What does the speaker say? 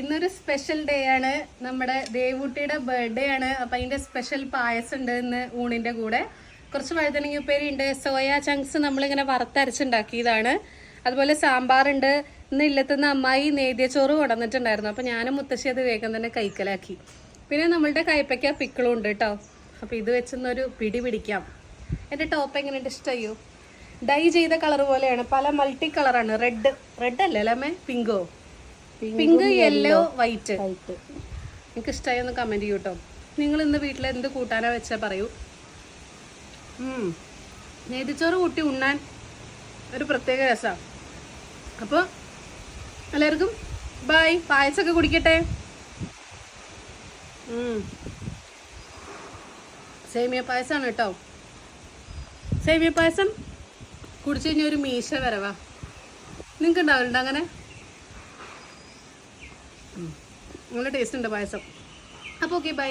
ഇന്നൊരു special day ആണ്. നമ്മുടെ ദേവൂട്ടിയുടെ ബർത്ത്ഡേ ആണ്. അപ്പം അതിൻ്റെ സ്പെഷ്യൽ പായസം ഉണ്ട് ഇന്ന് ഊണിൻ്റെ കൂടെ. കുറച്ച് വഴുതനങ്ങ ഉപ്പേരി ഉണ്ട്, സോയാ ചങ്ക്സ് നമ്മളിങ്ങനെ വറുത്തരച്ചുണ്ടാക്കിയതാണ്. അതുപോലെ സാമ്പാറുണ്ട്. ഇന്ന് ഇല്ലത്തുനിന്ന് അമ്മായി നേദ്യച്ചോറ് കൊണ്ടുവന്നിട്ടുണ്ടായിരുന്നു. അപ്പം ഞാനും മുത്തശ്ശി അത് വേഗം തന്നെ കൈക്കലാക്കി. പിന്നെ നമ്മളുടെ കയ്പ്പയ്ക്ക പിക്കിളും ഉണ്ട് കേട്ടോ. അപ്പം ഇത് വെച്ചൊന്നൊരു പിടി പിടിക്കാം. എൻ്റെ ടോപ്പ് എങ്ങനെയുണ്ട്? ഇഷ്ടമായോ? ഡൈ ചെയ്ത കളർ പോലെയാണ്, പല മൾട്ടി കളറാണ്. റെഡ് അല്ലേ അമ്മേ? പിങ്കോ? Pink, yellow, white. എനിക്ക് ഇഷ്ടമായി ഒന്ന് കമൻറ്റ് ചെയ്യൂ കേട്ടോ. നിങ്ങൾ ഇന്ന് വീട്ടിൽ എന്ത് കൂട്ടാനാ വെച്ചാൽ പറയൂ. നേതിച്ചോറ് കൂട്ടി ഉണ്ണാൻ ഒരു പ്രത്യേക രസമാണ്. അപ്പോൾ എല്ലാവർക്കും ബൈ. പായസമൊക്കെ കുടിക്കട്ടെ. സേമിയ പായസമാണ് കേട്ടോ. സേമിയ പായസം കുടിച്ചു കഴിഞ്ഞാൽ ഒരു മീശ വരവാ. നിങ്ങൾക്ക് ഉണ്ടാവില്ല അങ്ങനെ? നല്ല ടേസ്റ്റ് ഉണ്ട് പായസം. അപ്പോൾ ഓക്കെ ബൈ.